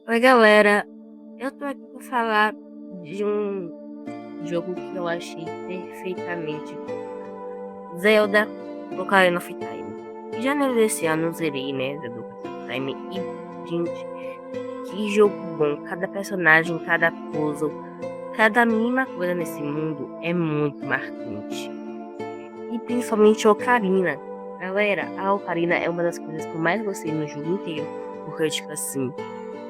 Oi, galera. Eu tô aqui pra falar de um jogo que eu achei perfeitamente Zelda Ocarina of Time. Em janeiro desse ano eu zerei, né, Zelda Ocarina of Time. E, gente, que jogo bom. Cada personagem, cada puzzle, cada mínima coisa nesse mundo é muito marcante. E principalmente a Ocarina. Galera, a Ocarina é uma das coisas que eu mais gostei no jogo inteiro. Porque, tipo assim,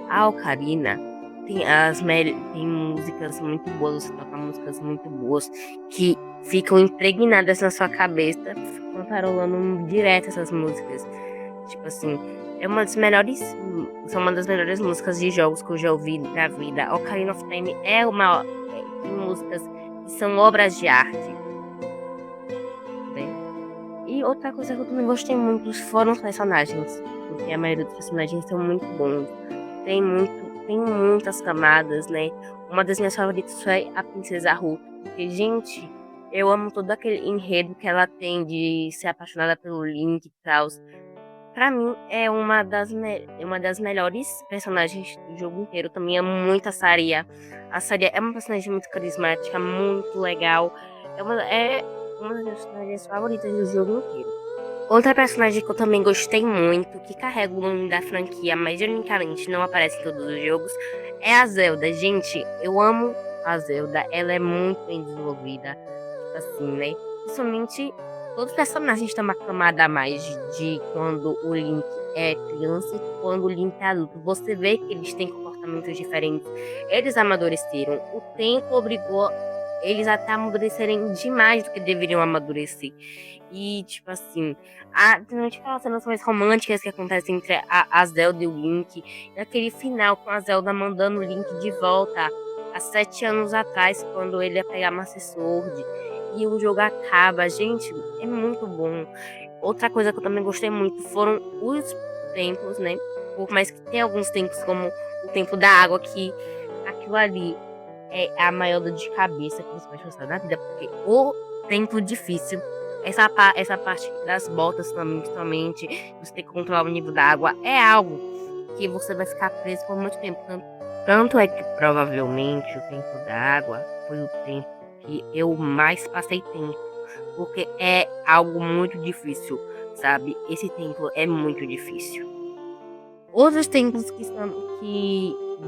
a Ocarina tem músicas muito boas, você toca músicas muito boas que ficam impregnadas na sua cabeça, cantarolando direto essas músicas. Tipo assim, é uma das melhores, são uma das melhores músicas de jogos que eu já ouvi na vida. Ocarina of Time tem músicas que são obras de arte, né? E outra coisa que eu também gostei muito foram os personagens, porque a maioria dos personagens são muito bons. Tem muitas camadas, né? Uma das minhas favoritas foi a Princesa Ruth, porque, gente, eu amo todo aquele enredo que ela tem de ser apaixonada pelo Link e tal. Pra mim, é uma das melhores personagens do jogo inteiro. Também amo muito a Saria. A Saria é uma personagem muito carismática, muito legal. É uma das minhas personagens favoritas do jogo inteiro. Outra personagem que eu também gostei muito, que carrega o nome da franquia, mas ironicamente não aparece em todos os jogos, é a Zelda. Gente, eu amo a Zelda, ela é muito bem desenvolvida, tipo assim, né? Principalmente, todos os personagens têm uma camada a mais de quando o Link é criança e quando o Link é adulto. Você vê que eles têm comportamentos diferentes, eles amadureceram. O tempo obrigou eles até amadurecerem demais do que deveriam amadurecer. E, tipo assim, durante aquelas cenas mais românticas que acontecem entre a Zelda e o Link, e aquele final com a Zelda mandando o Link de volta há 7 anos atrás, quando ele ia pegar Master Sword, e o jogo acaba. Gente, é muito bom. Outra coisa que eu também gostei muito foram os templos, né? Por mais que tenha alguns templos, como o Templo da Água, que aquilo ali é a maior dor de cabeça que você vai passar na vida, porque o templo difícil, essa parte das botas também, principalmente, você tem que controlar o nível da água, é algo que você vai ficar preso por muito tempo. Tanto é que provavelmente o tempo da água foi o tempo que eu mais passei tempo, porque é algo muito difícil, sabe? Esse templo é muito difícil. Outros templos que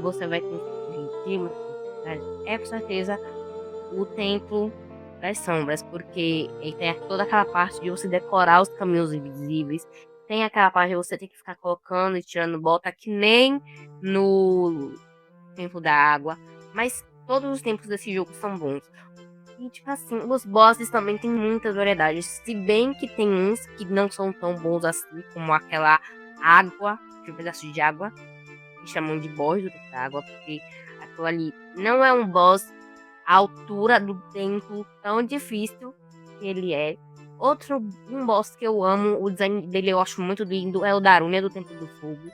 você vai conseguir é com certeza o templo das sombras, porque ele tem toda aquela parte de você decorar os caminhos invisíveis, tem aquela parte de você ter que ficar colocando e tirando bota, que nem no templo da água, mas todos os templos desse jogo são bons. E, tipo assim, os bosses também tem muitas variedades, se bem que tem uns que não são tão bons assim, como aquela água, um pedaço de água, que chamam de boss do tempo da água, porque aquilo ali não é um boss à altura do templo tão difícil que ele é. Outro um boss que eu amo, o design dele eu acho muito lindo, é o Darunia do Templo do Fogo.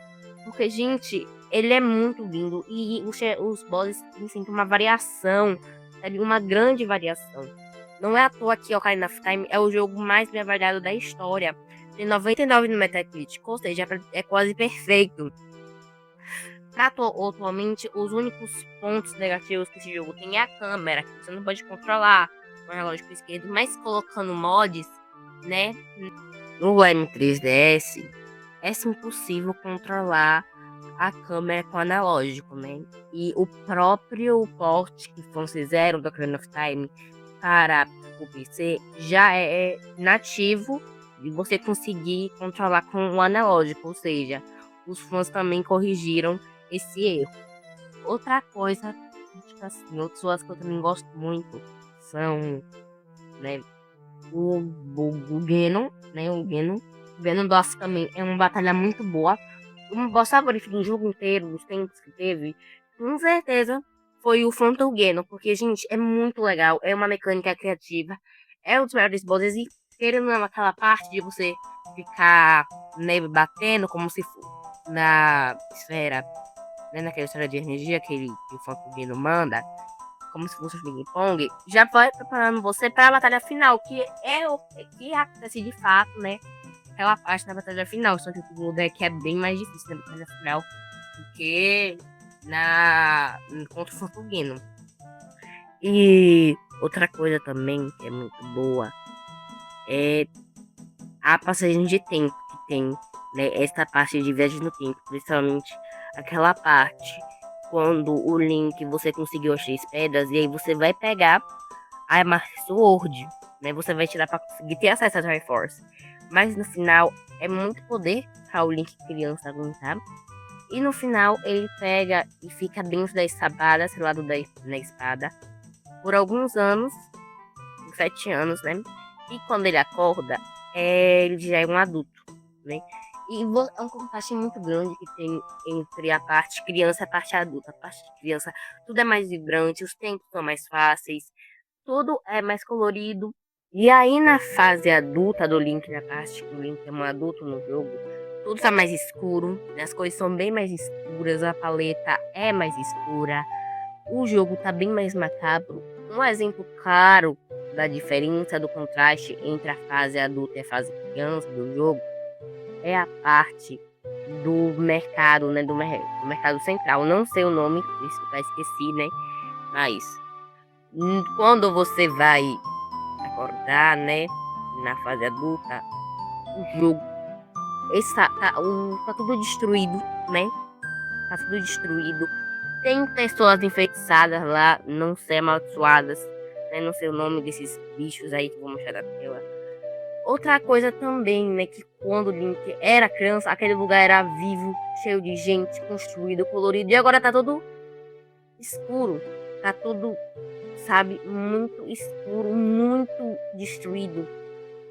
Porque, gente, ele é muito lindo e os bosses têm sempre uma variação, sabe? Uma grande variação. Não é à toa que Ocarina of Time é o jogo mais bem avaliado da história. Tem 99 no Metacritic, ou seja, é quase perfeito. Atualmente, os únicos pontos negativos que esse jogo tem é a câmera, que você não pode controlar com o relógio esquerdo, mas colocando mods, né, no M3DS, é impossível controlar a câmera com analógico, né? E o próprio port que fizeram do Ocarina of Time para o PC já é nativo de você conseguir controlar com o analógico, ou seja, os fãs também corrigiram esse erro. Outra coisa, tipo assim, outros jogos que eu também gosto muito são, né, o Ganon, né, o Ganon Boss também é uma batalha muito boa. Um boss favorito do jogo inteiro, dos tempos que teve, com certeza foi o Frontal Ganon, porque, gente, é muito legal, é uma mecânica criativa, é um dos melhores bosses e querendo ou não, aquela parte de você ficar, né, batendo como se fosse na esfera, né, naquela história de energia que o Fantugino manda, como se fosse um ping-pong, já vai preparando você para a batalha final, que acontece de fato, né? Aquela parte da batalha final, só que o deck é bem mais difícil na batalha final, porque contra o Santuguino. E outra coisa também que é muito boa é a passagem de tempo que tem, né? Esta parte de viagem no tempo, principalmente aquela parte quando o Link você conseguiu as 3 pedras e aí você vai pegar a Master Sword, né? Você vai tirar para conseguir ter acesso à Triforce. Mas no final é muito poder para o Link criança aguentar. E no final ele pega e fica dentro da espada, selado na espada, por alguns anos, 7 anos, né? E quando ele acorda, ele já é um adulto, né? E é um contraste muito grande que tem entre a parte criança e a parte adulta. A parte de criança, tudo é mais vibrante, os tempos são mais fáceis, tudo é mais colorido. E aí na fase adulta do Link, na parte que o Link é um adulto no jogo, tudo tá mais escuro, né? As cores são bem mais escuras, a paleta é mais escura, o jogo tá bem mais macabro. Um exemplo claro da diferença do contraste entre a fase adulta e a fase criança do jogo é a parte do mercado, né? Do mercado central. Não sei o nome, isso eu esqueci, né? Mas quando você vai acordar, né? Na fase adulta, o jogo tá tudo destruído, né? Tá tudo destruído. Tem pessoas enfeitiçadas lá, não sei, amaldiçoadas, né? Não sei o nome desses bichos aí que vou mostrar na tela. Outra coisa também, né? Que quando o Link era criança, aquele lugar era vivo, cheio de gente, construído, colorido. E agora tá todo escuro. Tá tudo, sabe, muito escuro, muito destruído.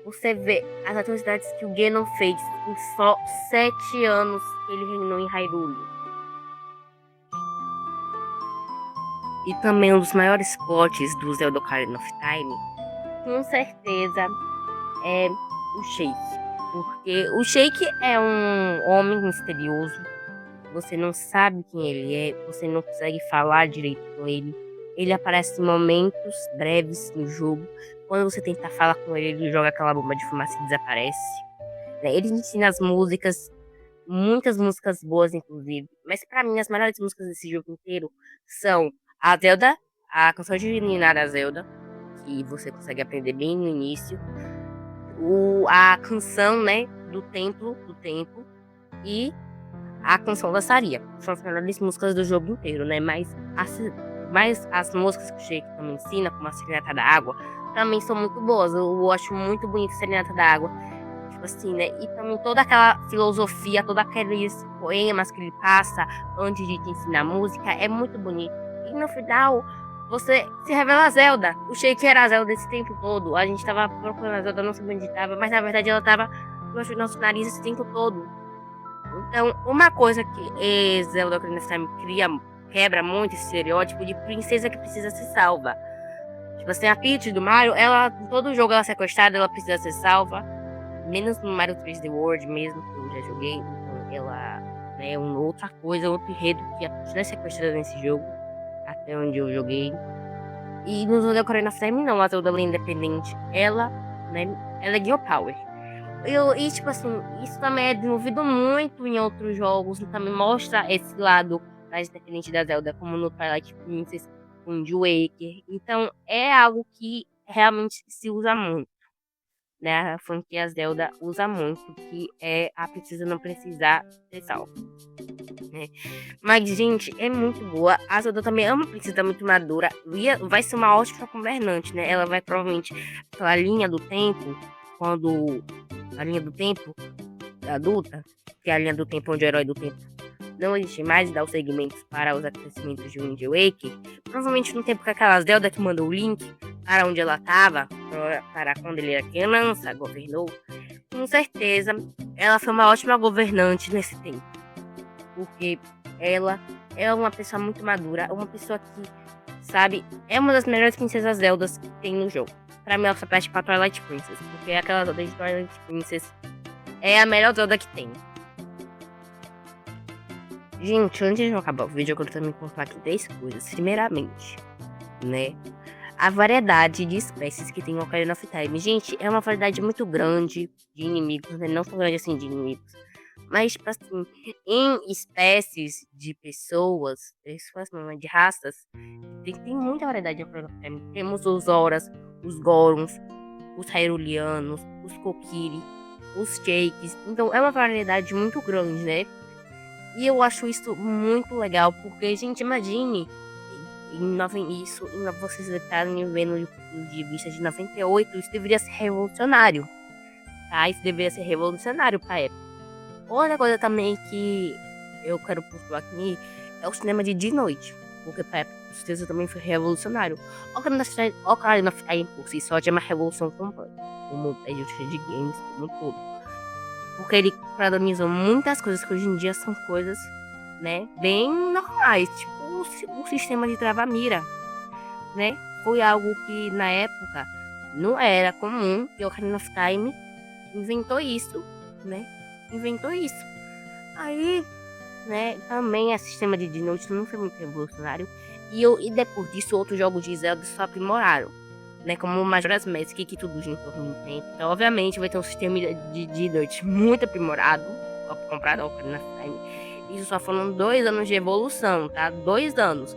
Você vê as atrocidades que o Ganon fez em só 7 anos que ele reinou em Hyrule. E também um dos maiores plots do Zelda Ocarina of Time, com certeza, é o Sheik. Porque o Sheik é um homem misterioso. Você não sabe quem ele é, você não consegue falar direito com ele. Ele aparece em momentos breves no jogo. Quando você tenta falar com ele, ele joga aquela bomba de fumaça e desaparece. Ele ensina as músicas, muitas músicas boas, inclusive. Mas pra mim, as melhores músicas desse jogo inteiro são a Zelda, a canção de Ninar da Zelda, que você consegue aprender bem no início. A canção, né, do Templo do Tempo e a canção da Saria. São as melhores músicas do jogo inteiro, né? Mas as músicas que o Sheik também ensina, como a Serenata da Água, também são muito boas. Eu acho muito bonito a Serenata da Água. Tipo assim, né? E também toda aquela filosofia, todos aqueles poemas que ele passa antes de te ensinar música, é muito bonito. E no final, você se revela a Zelda. O Sheik era a Zelda esse tempo todo. A gente tava procurando a Zelda, não sabia onde tava, mas na verdade ela tava no nosso nariz esse tempo todo. Então, uma coisa que Zelda Ocarina of Time quebra muito esse estereótipo de princesa que precisa ser salva. Tipo assim, a Peach do Mario, ela, todo jogo ela é sequestrada, ela precisa ser salva. Menos no Mario 3D World mesmo, que eu já joguei. Então, ela é uma outra coisa, outro enredo que a Peach não é sequestrada nesse jogo. Até onde eu joguei. E no Zelda Ocarina of Time não, a Zelda é independente. Ela, né, ela é Girl Power. E tipo assim, isso também é desenvolvido muito em outros jogos. E também mostra esse lado mais independente da Zelda, como no Twilight Princess, com Wind Waker. Então é algo que realmente se usa muito, né? A franquia Zelda usa muito, que é a princesa não precisar ser salva, né? Mas, gente, é muito boa. A Zelda também é uma princesa muito madura. Vai ser uma ótima governante, né? Ela vai provavelmente pela linha do tempo, quando a linha do tempo adulta, que é a linha do tempo onde o herói do tempo não existe mais, dá os segmentos para os acontecimentos de Wind Waker. Provavelmente no tempo que aquela Zelda que mandou o Link para onde ela estava, para quando ele era criança, governou, com certeza ela foi uma ótima governante nesse tempo. Porque ela é uma pessoa muito madura, uma pessoa que, sabe, é uma das melhores princesas Zeldas que tem no jogo. Pra mim, ela só perde pra Twilight Princess, porque aquela Zelda de Twilight Princess é a melhor Zelda que tem. Gente, antes de eu acabar o vídeo, eu quero também contar aqui 10 coisas. Primeiramente, né, a variedade de espécies que tem no Ocarina of Time. Gente, é uma variedade muito grande de inimigos, né? Não tão grande assim de inimigos, Mas, tipo assim, em espécies de pessoas, de raças, tem muita variedade de Ocarina of Time. Temos os Zoras, os Gorons, os Hyruleanos, os Kokiri, os Shakes. Então é uma variedade muito grande, né? E eu acho isso muito legal, porque, gente, imagine vocês estarem vendo do ponto de vista de 98, isso deveria ser revolucionário, tá? Isso deveria ser revolucionário pra época. Outra coisa também que eu quero pontuar aqui é o cinema de noite, porque pra época, com certeza, também foi revolucionário. Ocarina of Time por si só já é uma revolução completa, como a indústria de games como um todo. Porque ele padronizou muitas coisas que hoje em dia são coisas, né, bem normais, tipo o sistema de trava-mira, né? Foi algo que na época não era comum e o Ocarina of Time inventou isso, né? Inventou isso. Aí, né, também o sistema de noite não foi muito revolucionário. E depois disso, outros jogos de Zelda só aprimoraram, né? Como o Majora's Mask, que tudo gira em torno do tempo. Então, obviamente, vai ter um sistema de noite muito aprimorado, comparado ao Ocarina of Time. Isso só foram 2 anos de evolução, tá? 2 anos.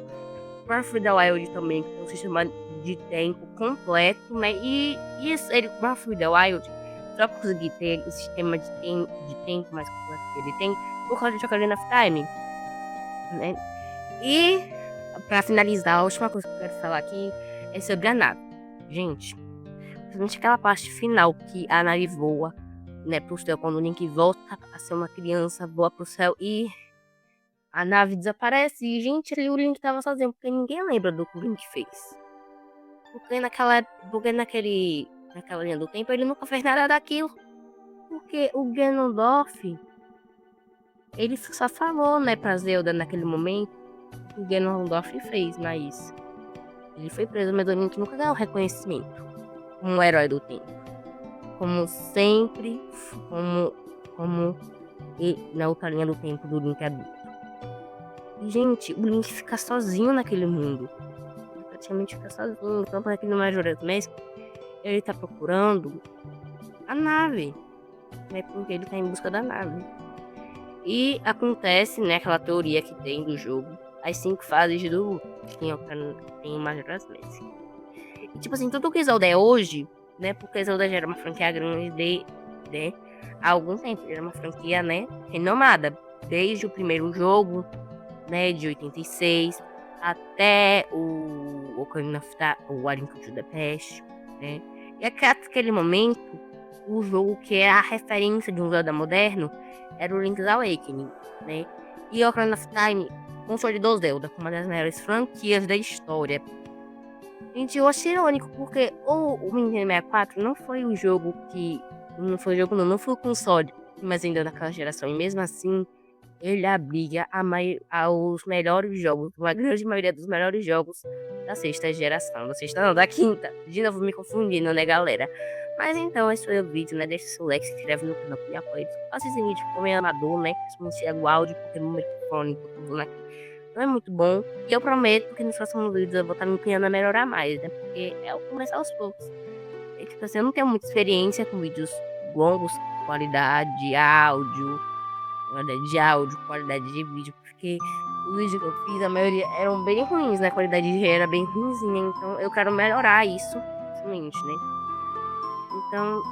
Breath of the Wild também, que tem um sistema de tempo completo, né? E Breath of the Wild só conseguir ter esse sistema de tempo mais completo que ele tem por causa de Ocarina of Time, né? E, pra finalizar, a última coisa que eu quero falar aqui é sobre a nave. Gente, principalmente aquela parte final que a nave voa, né, pro céu, quando o Link volta a ser uma criança, voa pro céu e a nave desaparece. E, gente, ali o Link tava sozinho, porque ninguém lembra do que o Link fez. Porque naquela linha do tempo, ele nunca fez nada daquilo. Porque o Ganondorf, ele só falou, né, pra Zelda naquele momento, o Ganondorf fez, mas ele foi preso, mas o Link nunca ganhou reconhecimento como um herói do tempo. Como sempre, como na outra linha do tempo do Link adulto. E, gente, o Link fica sozinho naquele mundo. Ele praticamente fica sozinho. Então, aqui no Majora's Mask, ele tá procurando a nave, né? Porque ele tá em busca da nave. E acontece, né, aquela teoria que tem do jogo, as 5 fases do em Majora's Mask. E, tipo assim, tudo que Zelda é hoje, né? Porque Zelda já era uma franquia grande há algum tempo. Era uma franquia, né, renomada. Desde o primeiro jogo, né, de 86, até o Ocarina of Time, o A Link to the Past, né? E aquele momento, o jogo que era a referência de um Zelda moderno era o Link's Awakening, né? E o Ocarina of Time consolidou Zelda como uma das maiores franquias da história. Gente, eu achei irônico, porque o Nintendo 64 não foi o jogo que... Não foi o console mais ainda daquela geração. E mesmo assim, ele abriga aos melhores jogos, uma grande maioria dos melhores jogos da sexta geração. Da sexta não, da quinta. De novo me confundindo, né, galera? Mas então, esse foi o vídeo, né? Deixa o seu like, se inscreve no canal que me apoia. Faça esse vídeo como é amador, né? Principalmente o áudio, porque no microfone que eu tô usando aqui não é muito bom. E eu prometo que nos próximos vídeos eu vou estar me empenhando a melhorar mais, né? Porque é o começar aos poucos. E, tipo assim, eu não tenho muita experiência com vídeos longos, qualidade de áudio, qualidade de vídeo, porque os vídeos que eu fiz, a maioria eram bem ruins, né? A qualidade era bem ruimzinha, então eu quero melhorar isso, principalmente, né? Então,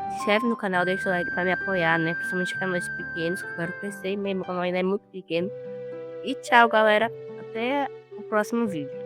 se inscreve no canal, deixa o like pra me apoiar, né? Principalmente canais pequenos, que eu quero crescer mesmo, o canal ainda é muito pequeno. E tchau, galera. Até o próximo vídeo.